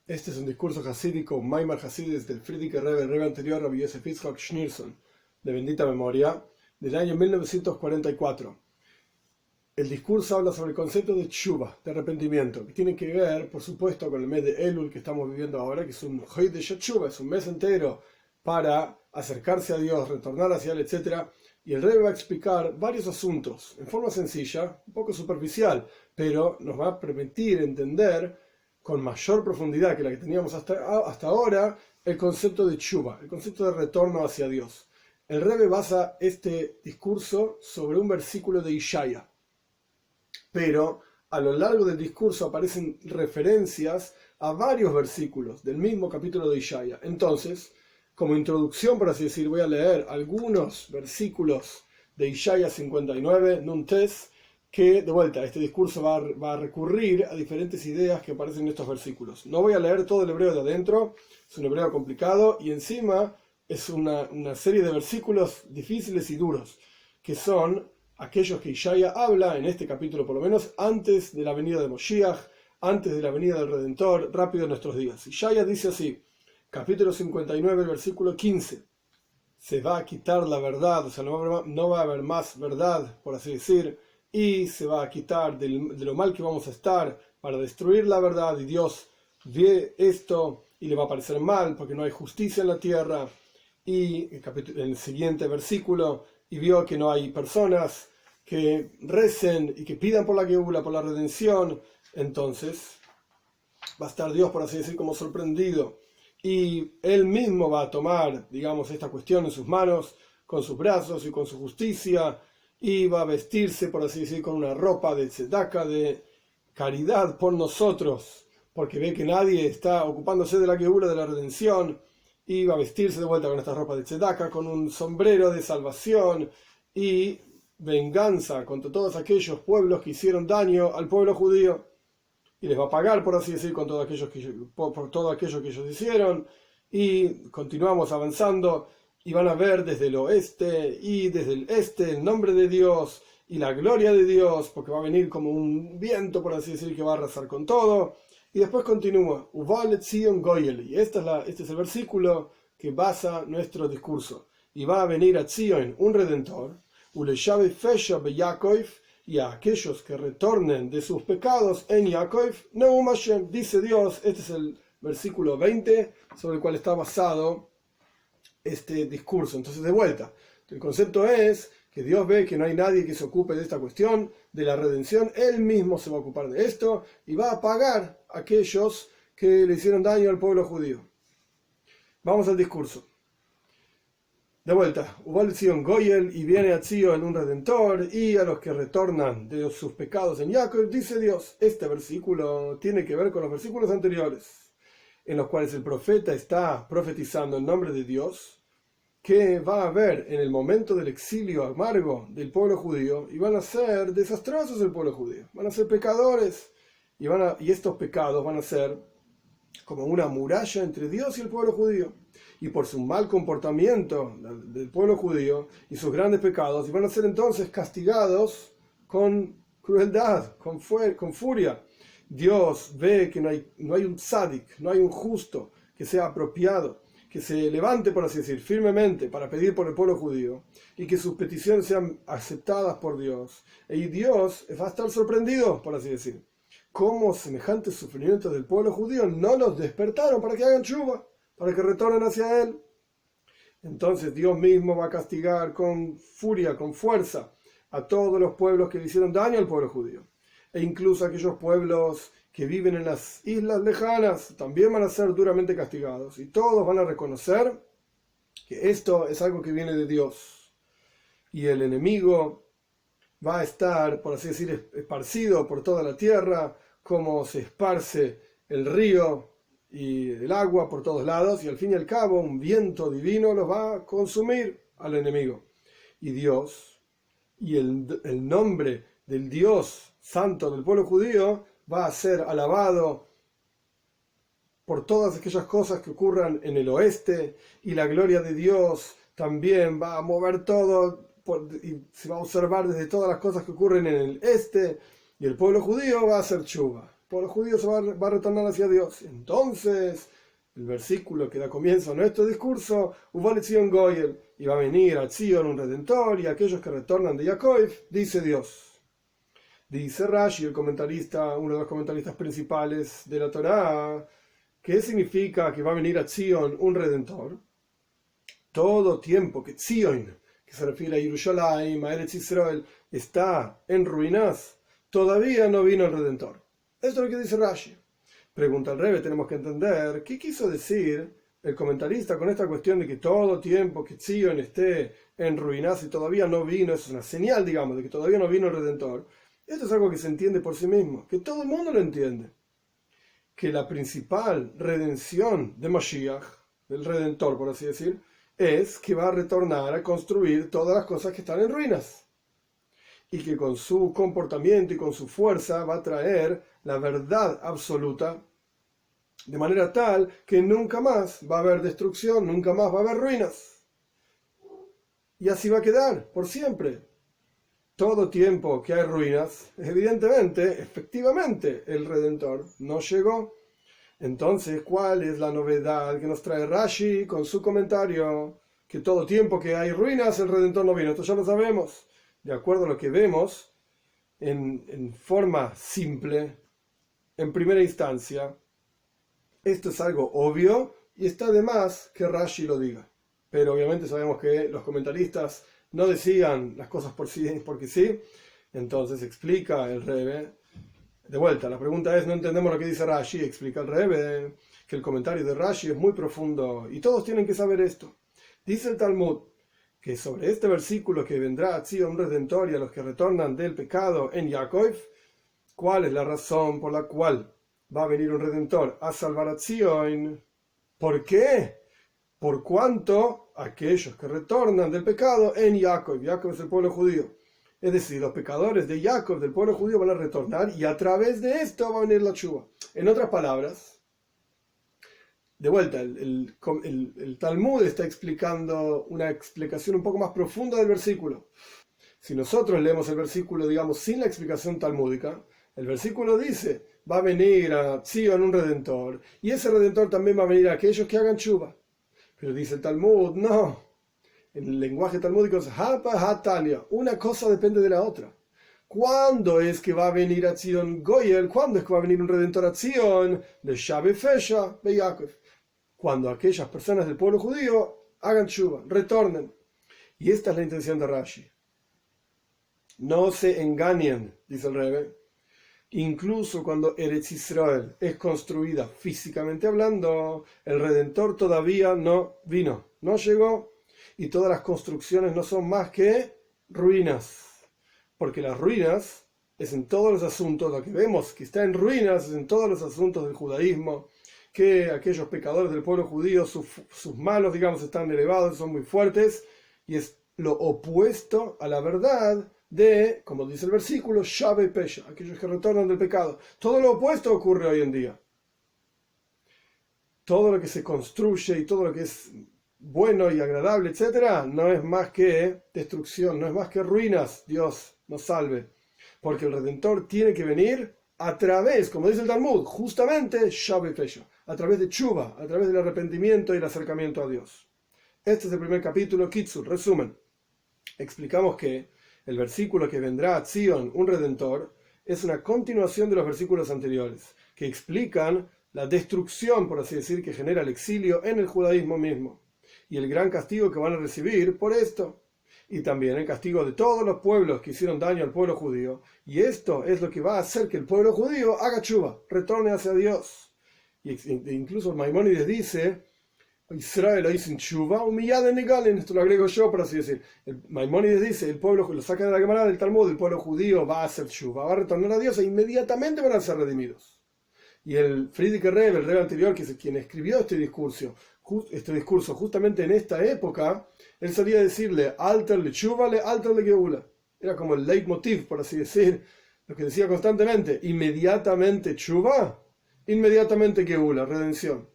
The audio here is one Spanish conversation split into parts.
Este es un discurso hasídico, Maimar Hasides del Frierdiker Rebbe, el Rebbe anterior, Rabbi Yosef Yitzhak Schneerson, de bendita memoria, del año 1944. El discurso habla sobre el concepto de tshuva, de arrepentimiento, que tiene que ver, por supuesto, con el mes de Elul que estamos viviendo ahora, que es un Hodesh HaTshuva, es un mes entero para acercarse a Dios, retornar hacia Él, etc. Y el Rebbe va a explicar varios asuntos, en forma sencilla, un poco superficial, pero nos va a permitir entender con mayor profundidad que la que teníamos hasta ahora, el concepto de tshuva, el concepto de retorno hacia Dios. El Rebbe basa este discurso sobre un versículo de Ishaya, pero a lo largo del discurso aparecen referencias a varios versículos del mismo capítulo de Ishaya. Entonces, como introducción, por así decir, voy a leer algunos versículos de Ishaya 59, Nuntes, que de vuelta este discurso va a recurrir a diferentes ideas que aparecen en estos versículos. No voy a leer todo el hebreo de adentro, es un hebreo complicado y encima es una serie de versículos difíciles y duros, que son aquellos que Ishaya habla, en este capítulo por lo menos, antes de la venida de Moshiach, antes de la venida del Redentor, rápido en nuestros días. Ishaya dice así, capítulo 59, versículo 15, se va a quitar la verdad, o sea, no va a haber más verdad, por así decir, y se va a quitar de lo mal que vamos a estar para destruir la verdad, y Dios ve esto y le va a parecer mal porque no hay justicia en la tierra. Y en el siguiente versículo, y vio que no hay personas que recen y que pidan por la Geula, por la redención, entonces va a estar Dios, por así decir, como sorprendido, y él mismo va a tomar, digamos, esta cuestión en sus manos, con sus brazos y con su justicia, y va a vestirse, por así decir, con una ropa de tzedaka, de caridad por nosotros, porque ve que nadie está ocupándose de la Geula, de la redención, y va a vestirse de vuelta con esta ropa de tzedaka, con un sombrero de salvación y venganza contra todos aquellos pueblos que hicieron daño al pueblo judío, y les va a pagar, por así decir, por todo aquello que ellos hicieron. Y continuamos avanzando, y van a ver desde el oeste y desde el este el nombre de Dios y la gloria de Dios, porque va a venir como un viento, por así decir, que va a arrasar con todo. Y después continúa, Uval Zion Goyel, y este es el versículo que basa nuestro discurso. Y va a venir a Zion un redentor, Uleshabe Fesha be Yaakov, y a aquellos que retornen de sus pecados en Yaakov, Neum Hashem, dice Dios. Este es el versículo 20 sobre el cual está basado este discurso. Entonces, de vuelta, el concepto es que Dios ve que no hay nadie que se ocupe de esta cuestión de la redención, Él mismo se va a ocupar de esto y va a pagar a aquellos que le hicieron daño al pueblo judío. Vamos al discurso. De vuelta, Ubal Zion Goyel, y viene a Zion un redentor, y a los que retornan de sus pecados en Jacob, dice Dios. Este versículo tiene que ver con los versículos anteriores, en los cuales el profeta está profetizando en nombre de Dios, que va a haber en el momento del exilio amargo del pueblo judío, y van a ser desastrosos el pueblo judío, van a ser pecadores, y estos pecados van a ser como una muralla entre Dios y el pueblo judío, y por su mal comportamiento del pueblo judío y sus grandes pecados, y van a ser entonces castigados con crueldad, con furia. Dios ve que no hay un tzadik, no hay un justo que sea apropiado, que se levante, por así decir, firmemente para pedir por el pueblo judío, y que sus peticiones sean aceptadas por Dios. Y Dios va a estar sorprendido, por así decir, cómo semejantes sufrimientos del pueblo judío no los despertaron para que hagan tshuva, para que retornen hacia Él. Entonces Dios mismo va a castigar con furia, con fuerza, a todos los pueblos que le hicieron daño al pueblo judío. E incluso aquellos pueblos que viven en las islas lejanas también van a ser duramente castigados. Y todos van a reconocer que esto es algo que viene de Dios. Y el enemigo va a estar, por así decir, esparcido por toda la tierra, como se esparce el río y el agua por todos lados, y al fin y al cabo un viento divino los va a consumir al enemigo. Y Dios, y el nombre del Dios santo del pueblo judío va a ser alabado por todas aquellas cosas que ocurran en el oeste, y la gloria de Dios también va a mover todo, y se va a observar desde todas las cosas que ocurren en el este, y el pueblo judío va a hacer tshuva. pueblo judío va a retornar hacia Dios. Entonces, el versículo que da comienzo a nuestro discurso, Ubal Etzion Goyel, y va a venir a Zion un redentor, y aquellos que retornan de Jacob, dice Dios. Dice Rashi, el comentarista, uno de los comentaristas principales de la Torá, ¿qué significa que va a venir a Zion un redentor? Todo tiempo que Zion, que se refiere a Yerushalayim, a Eretz Israel, está en ruinas, todavía no vino el redentor. Esto es lo que dice Rashi. Pregunta al Rebbe, tenemos que entender qué quiso decir el comentarista con esta cuestión de que todo tiempo que Zion esté en ruinas y todavía no vino, es una señal, digamos, de que todavía no vino el redentor. Esto es algo que se entiende por sí mismo, que todo el mundo lo entiende. Que la principal redención de Mashiach, del redentor por así decir, es que va a retornar a construir todas las cosas que están en ruinas. Y que con su comportamiento y con su fuerza va a traer la verdad absoluta, de manera tal que nunca más va a haber destrucción, nunca más va a haber ruinas. Y así va a quedar, por siempre. Todo tiempo que hay ruinas, evidentemente, efectivamente, el Redentor no llegó. Entonces, ¿cuál es la novedad que nos trae Rashi con su comentario? Que todo tiempo que hay ruinas, el Redentor no vino. Esto ya lo sabemos. De acuerdo a lo que vemos, en forma simple, en primera instancia, esto es algo obvio y está de más que Rashi lo diga. Pero obviamente sabemos que los comentaristas no decían las cosas por sí, porque sí. Entonces explica el Rebbe. De vuelta, la pregunta es, no entendemos lo que dice Rashi. Explica el Rebbe que el comentario de Rashi es muy profundo y todos tienen que saber esto. Dice el Talmud que sobre este versículo que vendrá a Zion un redentor y a los que retornan del pecado en Jacob, ¿cuál es la razón por la cual va a venir un redentor a salvar a Zion? ¿Por qué? Por cuanto aquellos que retornan del pecado en Jacob, Jacob es el pueblo judío, es decir, los pecadores de Jacob, del pueblo judío, van a retornar y a través de esto va a venir la Tshuva. En otras palabras, de vuelta, el Talmud está explicando una explicación un poco más profunda del versículo. Si nosotros leemos el versículo, digamos, sin la explicación talmúdica, el versículo dice, va a venir a Zion un redentor, y ese redentor también va a venir a aquellos que hagan Tshuva. Pero dice el Talmud, no. En el lenguaje talmúdico es Hapa Hatalia. Una cosa depende de la otra. ¿Cuándo es que va a venir a Zion Goyel? ¿Cuándo es que va a venir un redentor a Zion? De Shabe Fesha de Jacob. Cuando aquellas personas del pueblo judío hagan Tshuva, retornen. Y esta es la intención de Rashi. No se engañen, dice el Rebbe. Incluso cuando Eretz Israel es construida físicamente hablando, el Redentor todavía no vino, no llegó, y todas las construcciones no son más que ruinas, porque las ruinas es en todos los asuntos, lo que vemos que está en ruinas es en todos los asuntos del judaísmo, que aquellos pecadores del pueblo judío, sus manos, digamos, están elevados, son muy fuertes, y es lo opuesto a la verdad de, como dice el versículo, Shabe Pesha, aquellos que retornan del pecado. Todo lo opuesto ocurre hoy en día. Todo lo que se construye y todo lo que es bueno y agradable, etcétera, no es más que destrucción, no es más que ruinas. Dios nos salve. Porque el Redentor tiene que venir a través, como dice el Talmud, justamente Shabe Pesha, a través de Tshuva, a través del arrepentimiento y el acercamiento a Dios. Este es el primer capítulo, Kitzur, resumen. Explicamos que el versículo que vendrá a Zion, un redentor, es una continuación de los versículos anteriores, que explican la destrucción, por así decir, que genera el exilio en el judaísmo mismo, y el gran castigo que van a recibir por esto, y también el castigo de todos los pueblos que hicieron daño al pueblo judío, y esto es lo que va a hacer que el pueblo judío haga tshuva, retorne hacia Dios. Y incluso Maimónides dice, Israel lo hizo en Tshuva, humillado en Negalen, esto lo agrego yo por así decir. El Maimónides dice, el pueblo, lo saca de la Gemara del Talmud, el pueblo judío va a hacer Tshuva, va a retornar a Dios e inmediatamente van a ser redimidos. Y el Frierdiker Rebbe, el Rebbe anterior, que es quien escribió este discurso justamente en esta época, él solía decirle, alter le Tshuva, le alter le Geula. Era como el leitmotiv, por así decir, lo que decía constantemente, inmediatamente Tshuva, inmediatamente Geula, redención.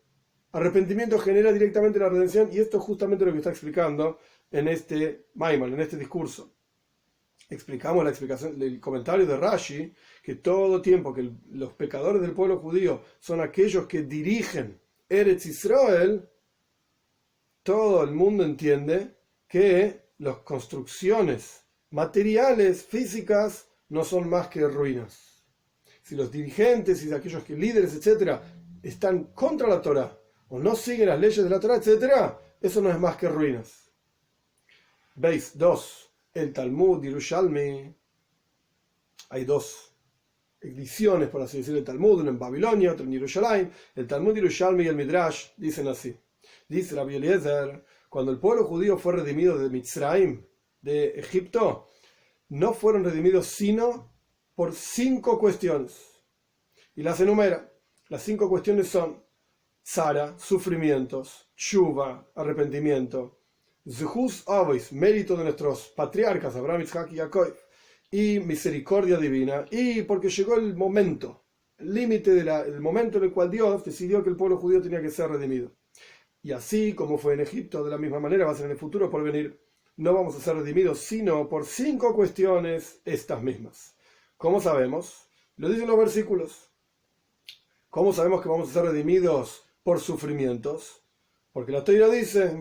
Arrepentimiento genera directamente la redención, y esto es justamente lo que está explicando en este Maimon, en este discurso. Explicamos la explicación del comentario de Rashi, que todo tiempo que los pecadores del pueblo judío son aquellos que dirigen Eretz Israel, todo el mundo entiende que las construcciones materiales, físicas, no son más que ruinas. Si los dirigentes y aquellos que líderes, etcétera, están contra la Torá o no siguen las leyes de la Torá, etcétera, eso no es más que ruinas. Veis, 2. El Talmud Yerushalmi. Hay 2 ediciones, por así decirlo, del Talmud, uno en Babilonia, otro en Yerushalayim. El Talmud Yerushalmi y el Midrash dicen así. Dice Rabbi Eliezer, cuando el pueblo judío fue redimido de Mitzrayim, de Egipto, no fueron redimidos sino por 5 cuestiones. Y las enumera. Las 5 cuestiones son Tzara, sufrimientos, Tshuva, arrepentimiento, Zehus Avos, mérito de nuestros patriarcas, Abraham, Isaac y Jacob, y misericordia divina, y porque llegó el momento, el límite el momento en el cual Dios decidió que el pueblo judío tenía que ser redimido. Y así como fue en Egipto, de la misma manera va a ser en el futuro por venir. No vamos a ser redimidos sino por 5 cuestiones estas mismas. ¿Cómo sabemos? Lo dicen los versículos. ¿Cómo sabemos que vamos a ser redimidos por sufrimientos? Porque la Torá dice,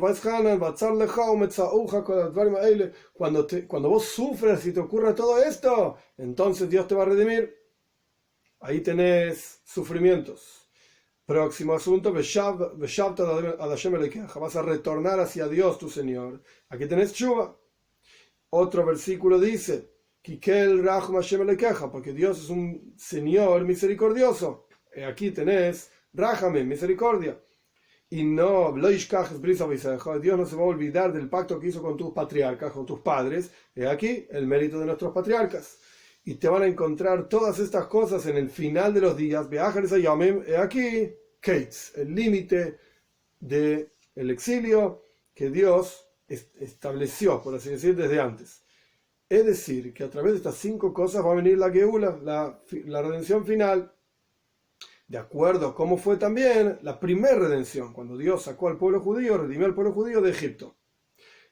cuando vos sufres y te ocurre todo esto, entonces Dios te va a redimir. Ahí tenés sufrimientos. Próximo asunto, vas a retornar hacia Dios tu Señor. Aquí tenés Tshuva. Otro versículo dice, porque Dios es un Señor misericordioso. Aquí tenés Rájame, misericordia. Y no, Dios no se va a olvidar del pacto que hizo con tus patriarcas, con tus padres. He aquí el mérito de nuestros patriarcas. Y te van a encontrar todas estas cosas en el final de los días. He aquí, Kates, el límite del exilio que Dios estableció, por así decir, desde antes. Es decir, que a través de estas 5 cosas va a venir la Geula, la redención final. De acuerdo a cómo fue también la primera redención, cuando Dios sacó al pueblo judío, redimió al pueblo judío de Egipto.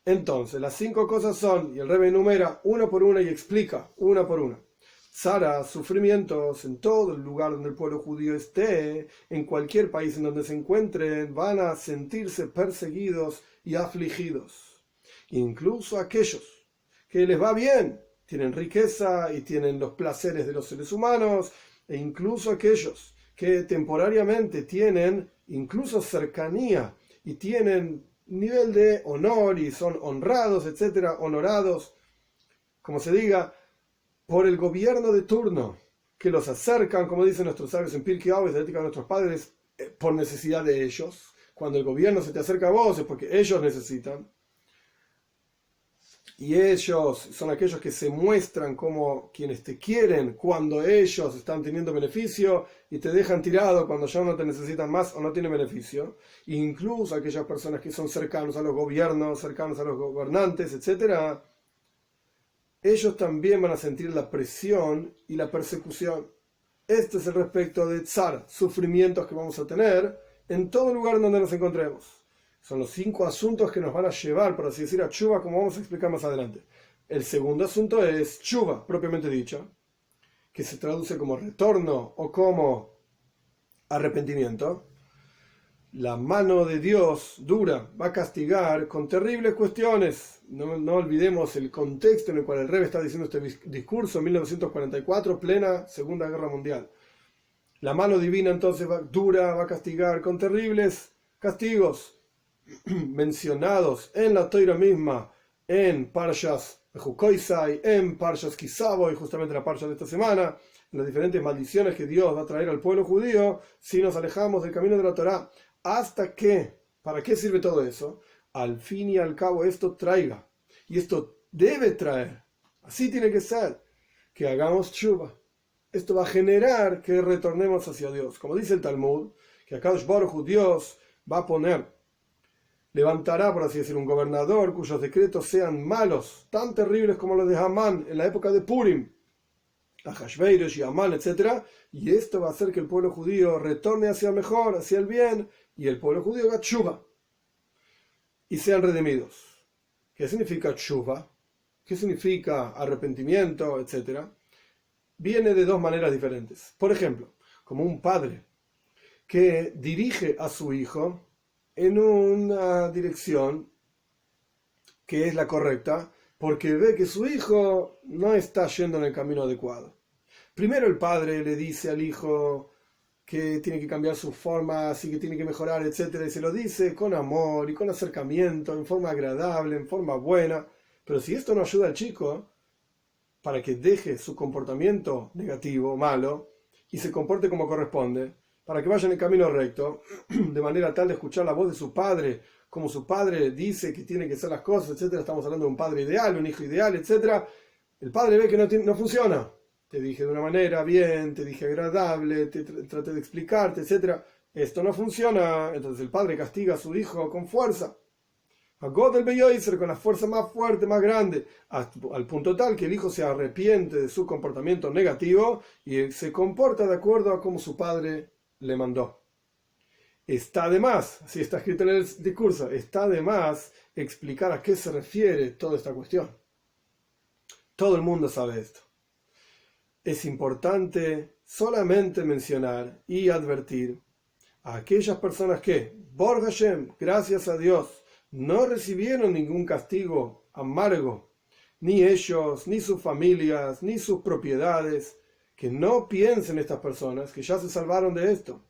Entonces, las 5 cosas son, y el Rebbe enumera una por una y explica una por una. Tzara, sufrimientos en todo el lugar donde el pueblo judío esté, en cualquier país en donde se encuentren, van a sentirse perseguidos y afligidos. Incluso aquellos que les va bien, tienen riqueza y tienen los placeres de los seres humanos, e incluso aquellos que temporariamente tienen incluso cercanía y tienen nivel de honor y son honrados, etcétera, honorados, como se diga, por el gobierno de turno, que los acercan, como dicen nuestros sabios en Pirkei Avos, de ética de nuestros padres, por necesidad de ellos. Cuando el gobierno se te acerca a vos es porque ellos necesitan. Y ellos son aquellos que se muestran como quienes te quieren cuando ellos están teniendo beneficio y te dejan tirado cuando ya no te necesitan más o no tienen beneficio. Incluso aquellas personas que son cercanos a los gobiernos, cercanos a los gobernantes, etc. Ellos también van a sentir la presión y la persecución. Este es el respecto de tzar, sufrimientos que vamos a tener en todo lugar en donde nos encontremos. Son los 5 asuntos que nos van a llevar, por así decir, a Tshuva, como vamos a explicar más adelante. El segundo asunto es Tshuva, propiamente dicho, que se traduce como retorno o como arrepentimiento. La mano de Dios dura va a castigar con terribles cuestiones. No olvidemos el contexto en el cual el Rebbe está diciendo este discurso en 1944, plena Segunda Guerra Mundial. La mano divina entonces dura, va a castigar con terribles castigos mencionados en la Torá misma, en Parshas Jukoisai, en Parshas Kisavo, y justamente la Parsha de esta semana, en las diferentes maldiciones que Dios va a traer al pueblo judío si nos alejamos del camino de la Torá. Hasta que, ¿para qué sirve todo eso? Al fin y al cabo esto traiga, y esto debe traer, así tiene que ser, que hagamos tshuva. Esto va a generar que retornemos hacia Dios. Como dice el Talmud, que Akadosh Baruj Hu, Dios, va a levantará, por así decir, un gobernador cuyos decretos sean malos, tan terribles como los de Hamán en la época de Purim, Ahashverosh y Hamán, etc. Y esto va a hacer que el pueblo judío retorne hacia el mejor, hacia el bien, y el pueblo judío haga tshuva y sean redimidos. ¿Qué significa tshuva? ¿Qué significa arrepentimiento, etcétera? Viene de dos maneras diferentes. Por ejemplo, como un padre que dirige a su hijo en una dirección que es la correcta, porque ve que su hijo no está yendo en el camino adecuado. Primero el padre le dice al hijo que tiene que cambiar sus formas y que tiene que mejorar, etcétera, y se lo dice con amor y con acercamiento, en forma agradable, en forma buena. Pero si esto no ayuda al chico para que deje su comportamiento negativo, malo, y se comporte como corresponde, para que vaya en el camino recto, de manera tal de escuchar la voz de su padre, como su padre dice que tiene que ser las cosas, etcétera. Estamos hablando de un padre ideal, un hijo ideal, etcétera. El padre ve que no funciona. Te dije de una manera bien, te dije agradable, traté de explicarte, etcétera. Esto no funciona. Entonces el padre castiga a su hijo con fuerza. A God el Beyoiser, con la fuerza más fuerte, más grande, al punto tal que el hijo se arrepiente de su comportamiento negativo y se comporta de acuerdo a como su padre le mandó. Está de más, así está escrito en el discurso, está de más explicar a qué se refiere toda esta cuestión. Todo el mundo sabe esto. Es importante solamente mencionar y advertir a aquellas personas que, Baruch Hashem, gracias a Dios, no recibieron ningún castigo amargo, ni ellos, ni sus familias, ni sus propiedades, que no piensen estas personas que ya se salvaron de esto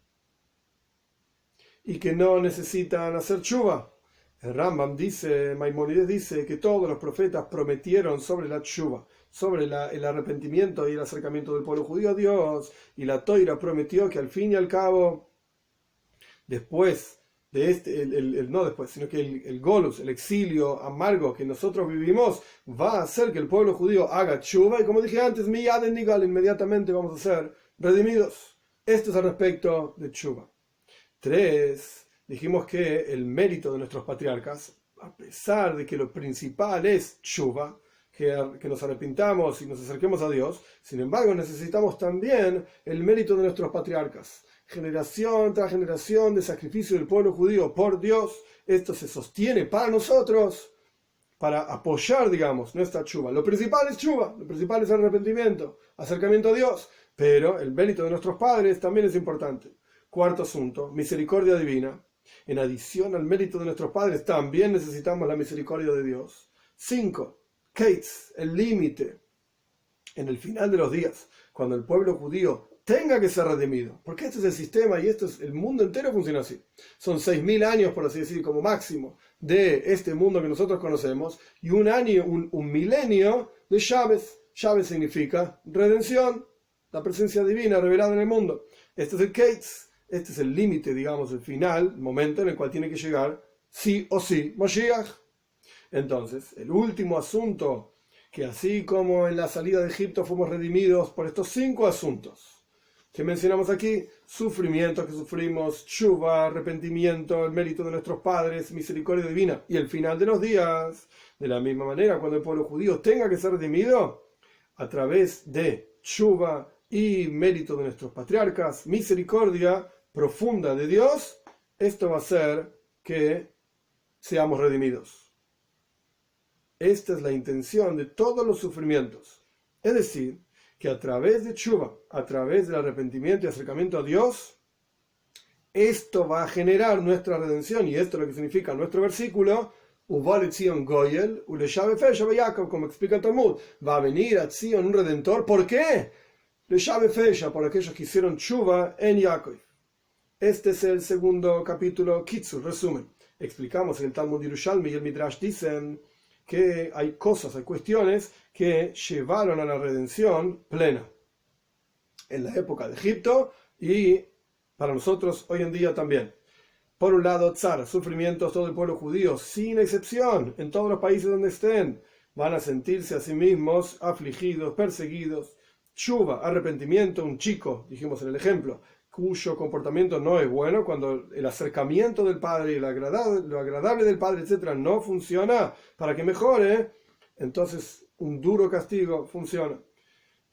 y que no necesitan hacer tshuva. El Rambam dice, Maimónides dice que todos los profetas prometieron sobre la tshuva, sobre el arrepentimiento y el acercamiento del pueblo judío a Dios, y la Toira prometió que al fin y al cabo, después de no después, sino que el golus, el exilio amargo que nosotros vivimos, va a hacer que el pueblo judío haga tshuva, y como dije antes, inmediatamente vamos a ser redimidos. Esto es al respecto de tshuva. 3. Dijimos que el mérito de nuestros patriarcas, a pesar de que lo principal es tshuva, que nos arrepintamos y nos acerquemos a Dios, sin embargo necesitamos también el mérito de nuestros patriarcas. Generación tras generación de sacrificio del pueblo judío por Dios, esto se sostiene para nosotros, para apoyar, digamos, nuestra tshuva. Lo principal es tshuva, lo principal es arrepentimiento, acercamiento a Dios, pero el mérito de nuestros padres también es importante. 4. asunto, misericordia divina. En adición al mérito de nuestros padres, también necesitamos la misericordia de Dios. 5. Kates, el límite. En el final de los días, cuando el pueblo judío tenga que ser redimido, porque este es el sistema y el mundo entero funciona así. Son 6.000 años, por así decir, como máximo, de este mundo que nosotros conocemos, y un año, un milenio de Shabbat. Shabbat significa redención, la presencia divina revelada en el mundo. Este es el Kates. Este es el límite, digamos, el final, el momento en el cual tiene que llegar sí o sí Moshiach. Entonces, el último asunto, que así como en la salida de Egipto fuimos redimidos por estos 5 asuntos que mencionamos aquí, sufrimientos que sufrimos, tshuva, arrepentimiento, el mérito de nuestros padres, misericordia divina y el final de los días, de la misma manera, cuando el pueblo judío tenga que ser redimido, a través de tshuva y mérito de nuestros patriarcas, misericordia profunda de Dios, esto va a hacer que seamos redimidos. Esta es la intención de todos los sufrimientos. Es decir, que a través de tshuva, a través del arrepentimiento y acercamiento a Dios, esto va a generar nuestra redención, y esto es lo que significa nuestro versículo, como explica el Talmud, va a venir a Zion un redentor. ¿Por qué? Por aquellos que hicieron tshuva en Jacob. Este es el segundo capítulo, Kitzur, resumen. Explicamos en el Talmud Yerushalmi y el Midrash dicen que hay cosas, hay cuestiones que llevaron a la redención plena en la época de Egipto y para nosotros hoy en día también. Por un lado, tzar, sufrimientos, todo el pueblo judío, sin excepción, en todos los países donde estén, van a sentirse a sí mismos afligidos, perseguidos. Tshuva, arrepentimiento, un chico, dijimos en el ejemplo, cuyo comportamiento no es bueno, cuando el acercamiento del padre y lo agradable del padre, etcétera, no funciona para que mejore, entonces un duro castigo funciona.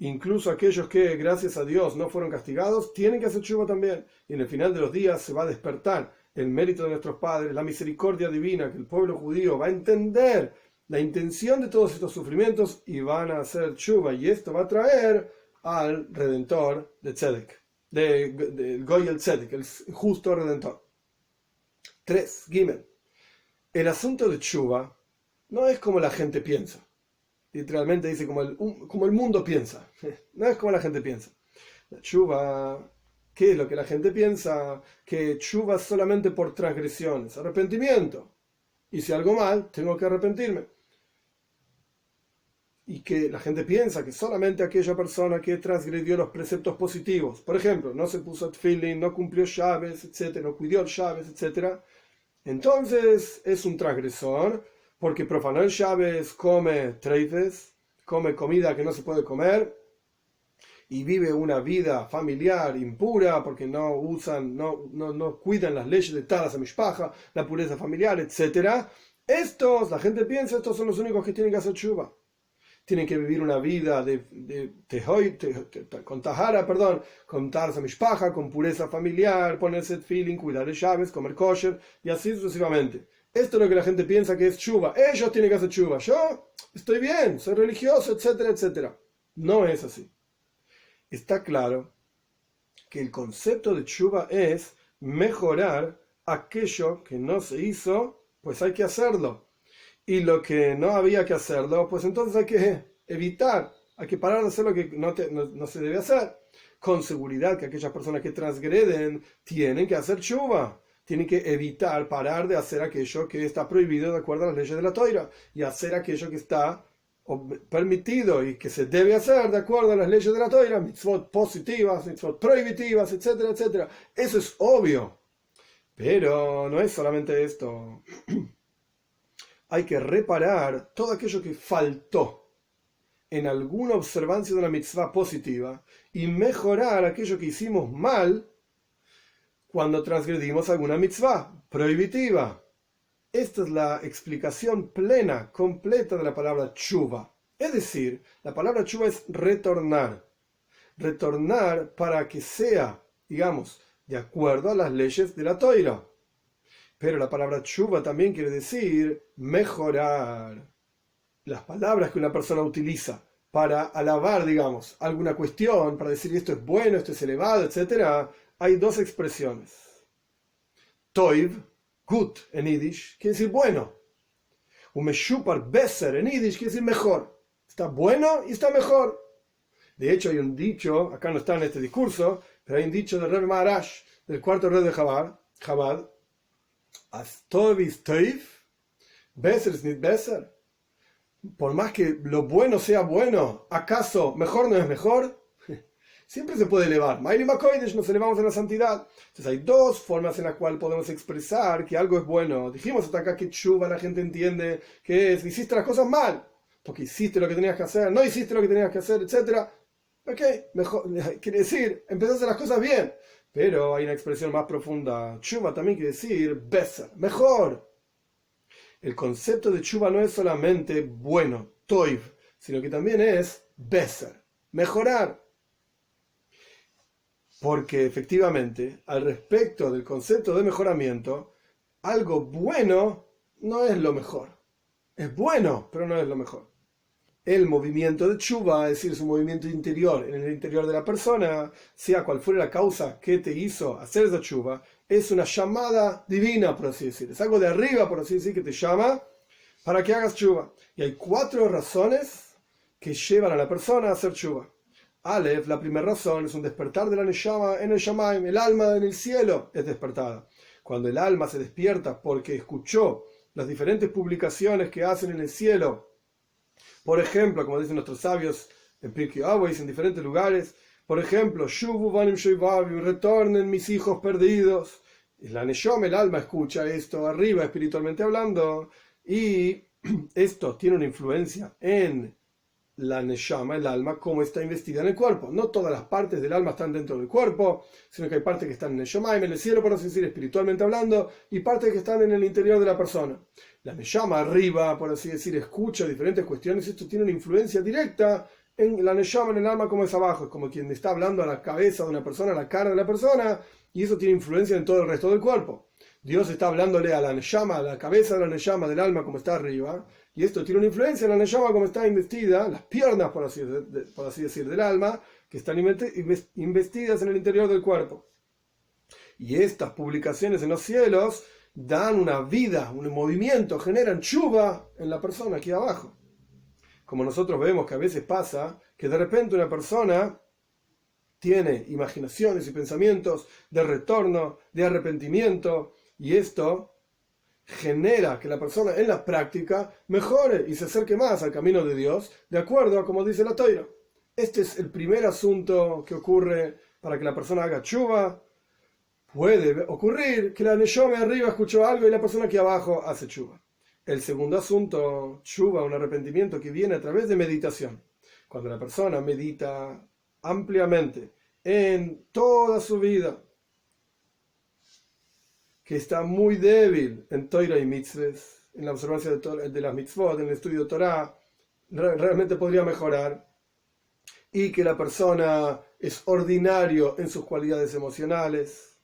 Incluso aquellos que, gracias a Dios, no fueron castigados, tienen que hacer tshuva también. Y en el final de los días se va a despertar el mérito de nuestros padres, la misericordia divina, que el pueblo judío va a entender la intención de todos estos sufrimientos y van a hacer tshuva, y esto va a traer al Redentor de Tzedek, de Goy el Tzedek, el justo Redentor. 3. Gimel. El asunto de tshuva no es como la gente piensa. Literalmente dice como el mundo piensa. No es como la gente piensa. La tshuva, ¿qué es lo que la gente piensa? Que tshuva es solamente por transgresiones, arrepentimiento. Hice algo mal, tengo que arrepentirme. Y que la gente piensa que solamente aquella persona que transgredió los preceptos positivos, por ejemplo, no se puso tefilin, no cumplió llaves, etc., no cuidó llaves, etc., entonces es un transgresor porque profanó el llaves, come treifes, come comida que no se puede comer y vive una vida familiar impura porque no usan, no cuidan las leyes de Taras a Mishpaja, la pureza familiar, etc. La gente piensa, estos son los únicos que tienen que hacer tshuva. Tienen que vivir una vida con tahara, con Taras a Mishpaja, con pureza familiar, ponerse tefilin, cuidar de llaves, comer kosher y así sucesivamente. Esto es lo que la gente piensa que es tshuva. Ellos tienen que hacer tshuva. Yo estoy bien, soy religioso, etcétera, etcétera. No es así. Está claro que el concepto de tshuva es mejorar aquello que no se hizo, pues hay que hacerlo. Y lo que no había que hacerlo, pues entonces hay que evitar, hay que parar de hacer lo que no se debe hacer. Con seguridad que aquellas personas que transgreden tienen que hacer tshuva. Tienen que evitar, parar de hacer aquello que está prohibido de acuerdo a las leyes de la Torá y hacer aquello que está permitido y que se debe hacer de acuerdo a las leyes de la Torá, mitzvot positivas, mitzvot prohibitivas, etcétera, etcétera. Eso es obvio. Pero no es solamente esto. Hay que reparar todo aquello que faltó en alguna observancia de una mitzvah positiva y mejorar aquello que hicimos mal cuando transgredimos alguna mitzvah prohibitiva. Esta es la explicación plena, completa de la palabra tshuva. Es decir, la palabra tshuva es retornar. Retornar para que sea, digamos, de acuerdo a las leyes de la Torá. Pero la palabra tshuva también quiere decir mejorar. Las palabras que una persona utiliza para alabar, digamos, alguna cuestión, para decir esto es bueno, esto es elevado, etc., hay dos expresiones. Toiv, gut en Yiddish, quiere decir bueno. Umeshupar beser en Yiddish quiere decir mejor. Está bueno y está mejor. De hecho, hay un dicho, acá no está en este discurso, pero hay un dicho del Rebbe Maharash, del cuarto rey de Chabad, As Tov is Toiv, beser is nicht beser. Por más que lo bueno sea bueno, ¿acaso mejor no es mejor? Siempre se puede elevar. Ma'iri Makoidesh, nos elevamos en la santidad. Entonces hay dos formas en las cuales podemos expresar que algo es bueno. Dijimos hasta acá que tshuva la gente entiende que es, hiciste las cosas mal, porque hiciste lo que tenías que hacer, no hiciste lo que tenías que hacer, etc. Ok, mejor, quiere decir, empezaste a hacer las cosas bien. Pero hay una expresión más profunda. Tshuva también quiere decir beser, mejor. El concepto de tshuva no es solamente bueno, toiv, sino que también es beser, mejorar. Porque efectivamente, al respecto del concepto de mejoramiento, algo bueno no es lo mejor. Es bueno, pero no es lo mejor. El movimiento de tshuva, es decir, su movimiento interior, en el interior de la persona, sea cual fuera la causa que te hizo hacer esa tshuva, es una llamada divina, por así decir. Es algo de arriba, por así decir, que te llama para que hagas tshuva. Y hay 4 razones que llevan a la persona a hacer tshuva. Aleph, la primera razón, es un despertar de la neshama en el shamaim. El alma en el cielo es despertada. Cuando el alma se despierta porque escuchó las diferentes publicaciones que hacen en el cielo, por ejemplo, como dicen nuestros sabios en Pirkei Avos, en diferentes lugares, por ejemplo, Shuvu banim shoivavim, retornen mis hijos perdidos. La neshama, el alma, escucha esto arriba, espiritualmente hablando, y esto tiene una influencia en la neshama, el alma, como está investida en el cuerpo. No todas las partes del alma están dentro del cuerpo, sino que hay partes que están en el Shamaim, en el cielo, por así decir, espiritualmente hablando, y partes que están en el interior de la persona. La neshama arriba, por así decir, escucha diferentes cuestiones. Esto tiene una influencia directa en la neshama, en el alma, como es abajo. Es como quien está hablando a la cabeza de una persona, a la cara de la persona, y eso tiene influencia en todo el resto del cuerpo. Dios está hablándole a la neshama, a la cabeza de la neshama, del alma, como está arriba, Y esto tiene una influencia en la neshama como está investida, las piernas, por así decir, del alma, que están investidas en el interior del cuerpo. Y estas publicaciones en los cielos dan una vida, un movimiento, generan chuva en la persona aquí abajo. Como nosotros vemos que a veces pasa que de repente una persona tiene imaginaciones y pensamientos de retorno, de arrepentimiento, y esto genera que la persona en la práctica mejore y se acerque más al camino de Dios, de acuerdo a como dice la Torá. Este es el primer asunto que ocurre para que la persona haga chuva. Puede ocurrir que la neshama arriba escuchó algo y la persona aquí abajo hace chuva. El segundo asunto, chuva, un arrepentimiento que viene a través de meditación. Cuando la persona medita ampliamente en toda su vida, que está muy débil en Torah y mitzvahs, en la observancia de las mitzvot, en el estudio de Torah, realmente podría mejorar. Y que la persona es ordinario en sus cualidades emocionales.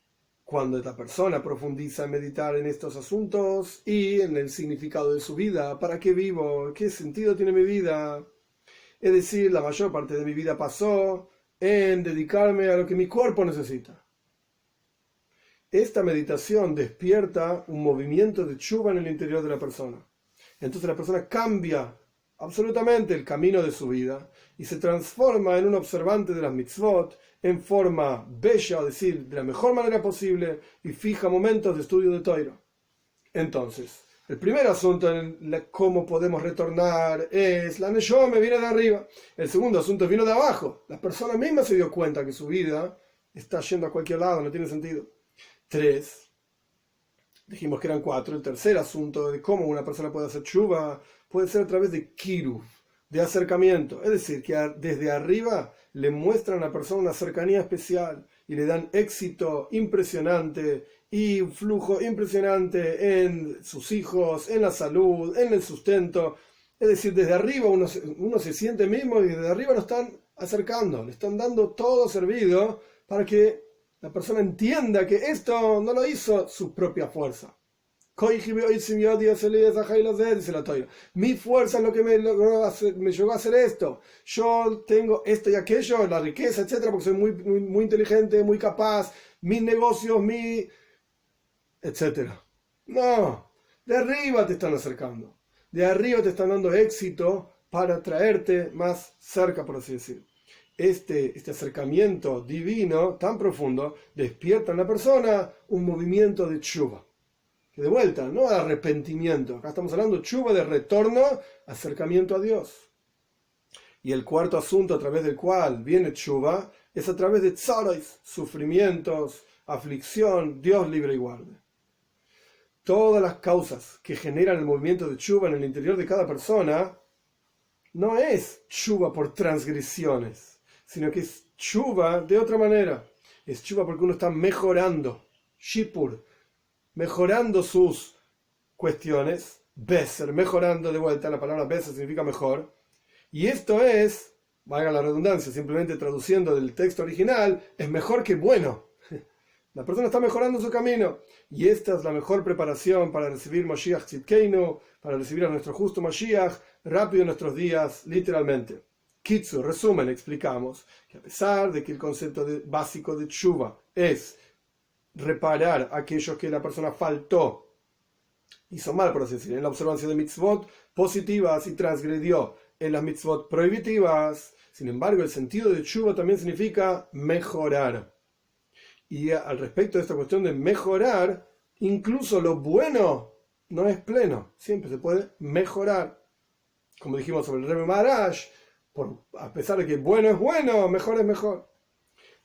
Cuando esta persona profundiza en meditar en estos asuntos y en el significado de su vida, ¿para qué vivo? ¿Qué sentido tiene mi vida? Es decir, la mayor parte de mi vida pasó en dedicarme a lo que mi cuerpo necesita. Esta meditación despierta un movimiento de tshuva en el interior de la persona. Entonces la persona cambia absolutamente el camino de su vida y se transforma en un observante de las mitzvot en forma bella, es decir, de la mejor manera posible, y fija momentos de estudio de Torah. Entonces, el primer asunto en cómo podemos retornar es la neshama viene de arriba. El segundo asunto vino de abajo. La persona misma se dio cuenta que su vida está yendo a cualquier lado, no tiene sentido. 3. Dijimos que eran 4. El tercer asunto de cómo una persona puede hacer tshuva puede ser a través de kiruv, de acercamiento. Es decir, que desde arriba le muestran a la persona una cercanía especial y le dan éxito impresionante y un flujo impresionante en sus hijos, en la salud, en el sustento. Es decir, desde arriba uno se siente mismo y desde arriba lo están acercando, le están dando todo servido para que la persona entienda que esto no lo hizo su propia fuerza. Dice la Torá. Mi fuerza es lo que me llegó a hacer esto. Yo tengo esto y aquello, la riqueza, etcétera, porque soy muy inteligente, muy capaz, mis negocios, etcétera. No, de arriba te están acercando. De arriba te están dando éxito para traerte más cerca, por así decir. Este acercamiento divino tan profundo despierta en la persona un movimiento de tshuva. Que de vuelta, no de arrepentimiento. Acá estamos hablando de tshuva, de retorno, acercamiento a Dios. Y el cuarto asunto a través del cual viene tshuva es a través de tzaros, sufrimientos, aflicción, Dios libre y guarde. Todas las causas que generan el movimiento de tshuva en el interior de cada persona no es tshuva por transgresiones, sino que es tshuva de otra manera. Es tshuva porque uno está mejorando, shipur, mejorando sus cuestiones, beser, mejorando de vuelta, la palabra beser significa mejor, y esto es, valga la redundancia, simplemente traduciendo del texto original, es mejor que bueno. La persona está mejorando su camino, y esta es la mejor preparación para recibir Mashiach Tzidkeinu, para recibir a nuestro justo Mashiach rápido en nuestros días, literalmente. Kitsu, resumen, explicamos que a pesar de que el concepto básico de tshuva es reparar aquellos que la persona faltó, hizo mal, por así decir, en la observancia de mitzvot positivas y transgredió en las mitzvot prohibitivas, sin embargo el sentido de tshuva también significa mejorar. Y al respecto de esta cuestión de mejorar, incluso lo bueno no es pleno, siempre se puede mejorar. Como dijimos sobre el Rebbe Maharaj, a pesar de que bueno es bueno, mejor es mejor.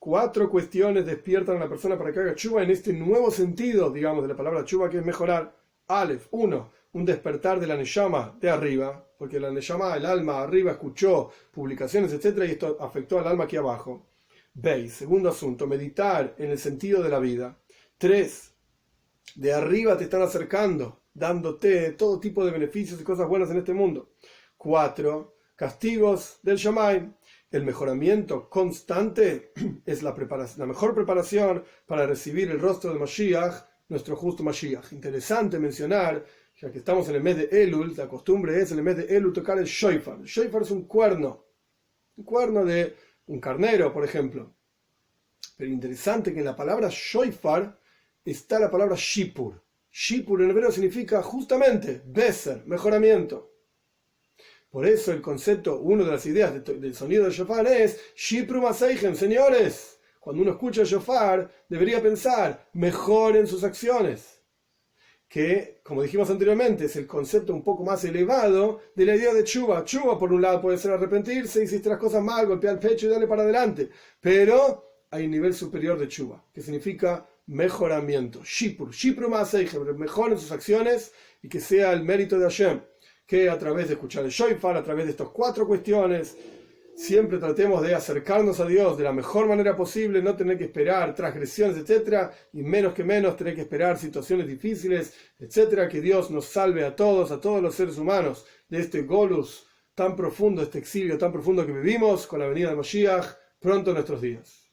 4 cuestiones despiertan a la persona para que haga tshuva en este nuevo sentido, digamos, de la palabra tshuva, que es mejorar. Aleph, 1, un despertar de la neshama de arriba, porque la neshama, el alma arriba, escuchó publicaciones, etcétera, y esto afectó al alma aquí abajo. Beis, segundo asunto, meditar en el sentido de la vida. 3, de arriba te están acercando, dándote todo tipo de beneficios y cosas buenas en este mundo. 4, castigos del Shamayim. El mejoramiento constante es la mejor preparación para recibir el rostro de Mashiach, nuestro justo Mashiach. Interesante mencionar ya que estamos en el mes de Elul, la costumbre es en el mes de Elul tocar el shofar. El shofar es un cuerno de un carnero, por ejemplo. Pero interesante que en la palabra shofar está la palabra shipur. Shipur en hebreo significa justamente beser, mejoramiento. Por eso el concepto, una de las ideas del sonido del shofar es Shipru Maseichen, señores. Cuando uno escucha el shofar, debería pensar, mejoren sus acciones. Que, como dijimos anteriormente, es el concepto un poco más elevado de la idea de tshuva. Tshuva, por un lado, puede ser arrepentirse, hiciste las cosas mal, golpear el pecho y darle para adelante. Pero hay un nivel superior de tshuva, que significa mejoramiento. Shipru Maseichen, mejoren sus acciones y que sea el mérito de Hashem. Que a través de escuchar el shofar, a través de estas 4 cuestiones, siempre tratemos de acercarnos a Dios de la mejor manera posible, no tener que esperar transgresiones, etcétera, y menos que menos tener que esperar situaciones difíciles, etcétera. Que Dios nos salve a todos los seres humanos de este golus tan profundo, este exilio tan profundo que vivimos, con la venida de Mashiach pronto en nuestros días.